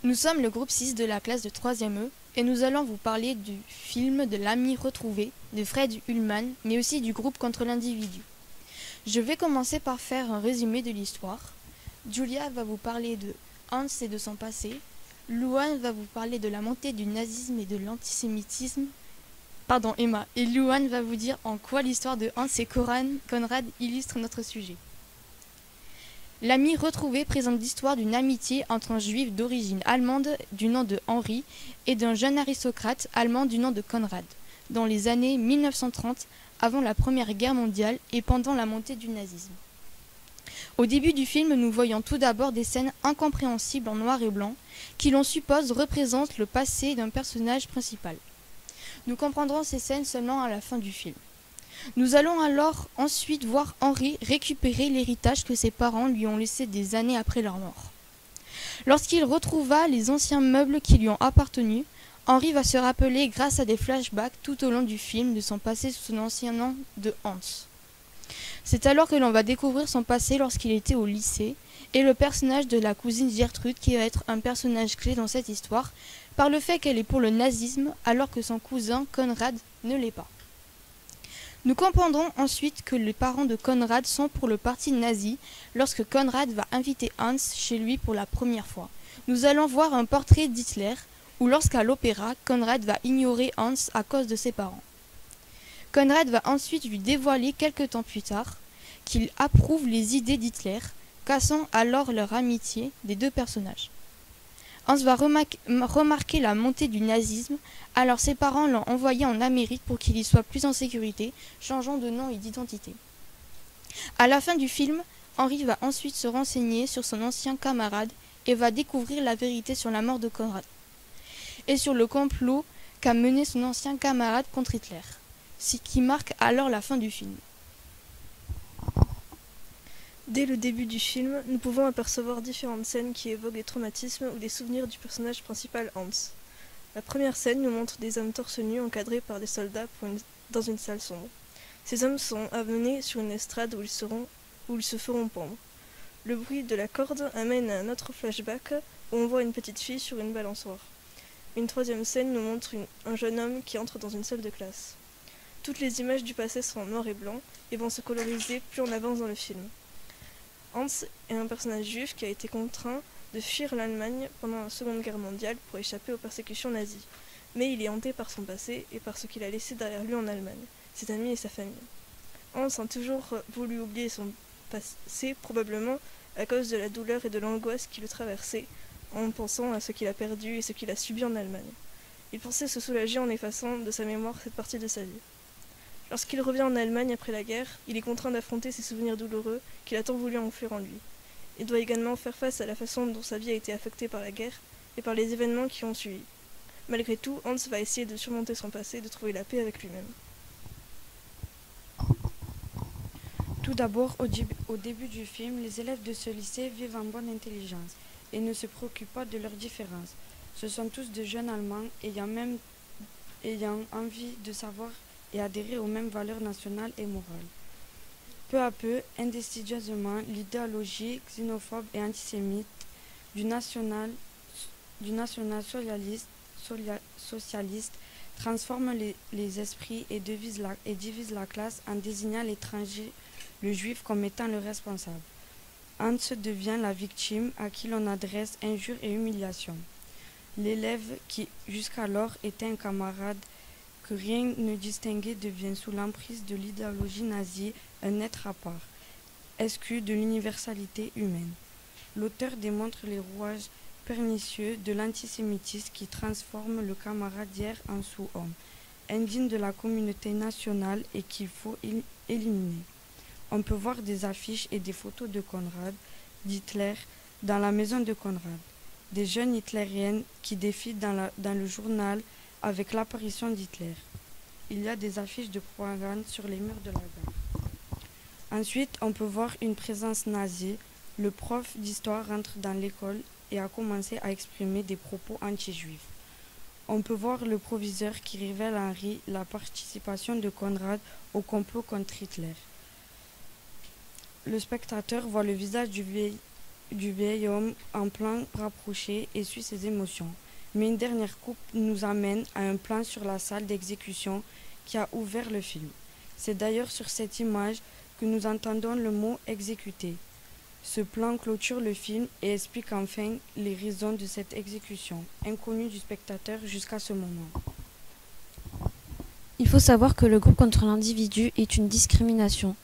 Nous sommes le groupe 6 de la classe de 3e E et nous allons vous parler du film de l'ami retrouvé de Fred Ullman, mais aussi du groupe contre l'individu. Je vais commencer par faire un résumé de l'histoire. Julia va vous parler de Hans et de son passé. Luan va vous parler de la montée du nazisme et de l'antisémitisme. Pardon, Emma. Et Luan va vous dire en quoi l'histoire de Hans et Conrad illustre notre sujet. L'ami retrouvé présente l'histoire d'une amitié entre un juif d'origine allemande du nom de Henri et d'un jeune aristocrate allemand du nom de Conrad, dans les années 1930, avant la Première Guerre mondiale et pendant la montée du nazisme. Au début du film, nous voyons tout d'abord des scènes incompréhensibles en noir et blanc qui l'on suppose représentent le passé d'un personnage principal. Nous comprendrons ces scènes seulement à la fin du film. Nous allons alors ensuite voir Henri récupérer l'héritage que ses parents lui ont laissé des années après leur mort. Lorsqu'il retrouva les anciens meubles qui lui ont appartenu, Henri va se rappeler grâce à des flashbacks tout au long du film de son passé sous son ancien nom de Hans. C'est alors que l'on va découvrir son passé lorsqu'il était au lycée et le personnage de la cousine Gertrude qui va être un personnage clé dans cette histoire par le fait qu'elle est pour le nazisme alors que son cousin Conrad ne l'est pas. Nous comprendrons ensuite que les parents de Conrad sont pour le parti nazi lorsque Conrad va inviter Hans chez lui pour la première fois. Nous allons voir un portrait d'Hitler ou lorsqu'à l'opéra, Conrad va ignorer Hans à cause de ses parents. Conrad va ensuite lui dévoiler quelque temps plus tard qu'il approuve les idées d'Hitler, cassant alors leur amitié des deux personnages. Hans va remarquer la montée du nazisme, alors ses parents l'ont envoyé en Amérique pour qu'il y soit plus en sécurité, changeant de nom et d'identité. À la fin du film, Henri va ensuite se renseigner sur son ancien camarade et va découvrir la vérité sur la mort de Conrad et sur le complot qu'a mené son ancien camarade contre Hitler, ce qui marque alors la fin du film. Dès le début du film, nous pouvons apercevoir différentes scènes qui évoquent des traumatismes ou des souvenirs du personnage principal Hans. La première scène nous montre des hommes torse nu encadrés par des soldats dans une salle sombre. Ces hommes sont amenés sur une estrade où ils se feront pendre. Le bruit de la corde amène à un autre flashback où on voit une petite fille sur une balançoire. Une troisième scène nous montre un jeune homme qui entre dans une salle de classe. Toutes les images du passé sont en noir et blanc et vont se coloriser plus on avance dans le film. Hans est un personnage juif qui a été contraint de fuir l'Allemagne pendant la Seconde Guerre mondiale pour échapper aux persécutions nazies. Mais il est hanté par son passé et par ce qu'il a laissé derrière lui en Allemagne, ses amis et sa famille. Hans a toujours voulu oublier son passé, probablement à cause de la douleur et de l'angoisse qui le traversait, en pensant à ce qu'il a perdu et ce qu'il a subi en Allemagne. Il pensait se soulager en effaçant de sa mémoire cette partie de sa vie. Lorsqu'il revient en Allemagne après la guerre, il est contraint d'affronter ses souvenirs douloureux qu'il a tant voulu enfuir en lui. Il doit également faire face à la façon dont sa vie a été affectée par la guerre et par les événements qui ont suivi. Malgré tout, Hans va essayer de surmonter son passé et de trouver la paix avec lui-même. Tout d'abord, au début du film, les élèves de ce lycée vivent en bonne intelligence et ne se préoccupent pas de leurs différences. Ce sont tous de jeunes Allemands ayant envie de savoir et adhérer aux mêmes valeurs nationales et morales. Peu à peu, insidieusement, l'idéologie xénophobe et antisémite du national-socialiste transforme les esprits et divise la classe en désignant l'étranger, le juif, comme étant le responsable. Hans devient la victime à qui l'on adresse injures et humiliations. L'élève qui, jusqu'alors, était un camarade que rien ne distinguait devient sous l'emprise de l'idéologie nazie un être à part, exclu de l'universalité humaine. L'auteur démontre les rouages pernicieux de l'antisémitisme qui transforme le camarade d'hier en sous-homme, indigne de la communauté nationale et qu'il faut éliminer. On peut voir des affiches et des photos de Conrad, d'Hitler, dans la maison de Conrad. Des jeunes hitlériennes qui défilent dans le journal avec l'apparition d'Hitler. Il y a des affiches de propagande sur les murs de la gare. Ensuite, on peut voir une présence nazie. Le prof d'histoire rentre dans l'école et a commencé à exprimer des propos anti-juifs. On peut voir le proviseur qui révèle à Henri la participation de Conrad au complot contre Hitler. Le spectateur voit le visage du du vieil homme en plan rapproché et suit ses émotions. Mais une dernière coupe nous amène à un plan sur la salle d'exécution qui a ouvert le film. C'est d'ailleurs sur cette image que nous entendons le mot exécuter. Ce plan clôture le film et explique enfin les raisons de cette exécution, inconnues du spectateur jusqu'à ce moment. Il faut savoir que le groupe contre l'individu est une discrimination.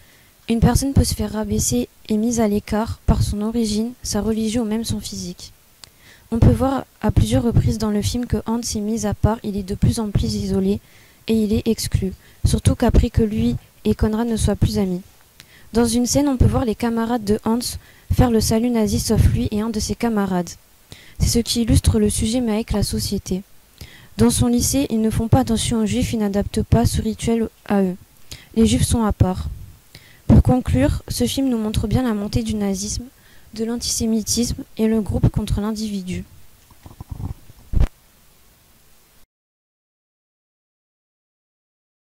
Une personne peut se faire rabaisser et mise à l'écart par son origine, sa religion ou même son physique. On peut voir à plusieurs reprises dans le film que Hans est mis à part, il est de plus en plus isolé et il est exclu, surtout qu'après que lui et Konrad ne soient plus amis. Dans une scène, on peut voir les camarades de Hans faire le salut nazi sauf lui et un de ses camarades. C'est ce qui illustre le sujet mais avec la société. Dans son lycée, ils ne font pas attention aux juifs, ils n'adaptent pas ce rituel à eux. Les juifs sont à part. Pour conclure, ce film nous montre bien la montée du nazisme, de l'antisémitisme et le groupe contre l'individu.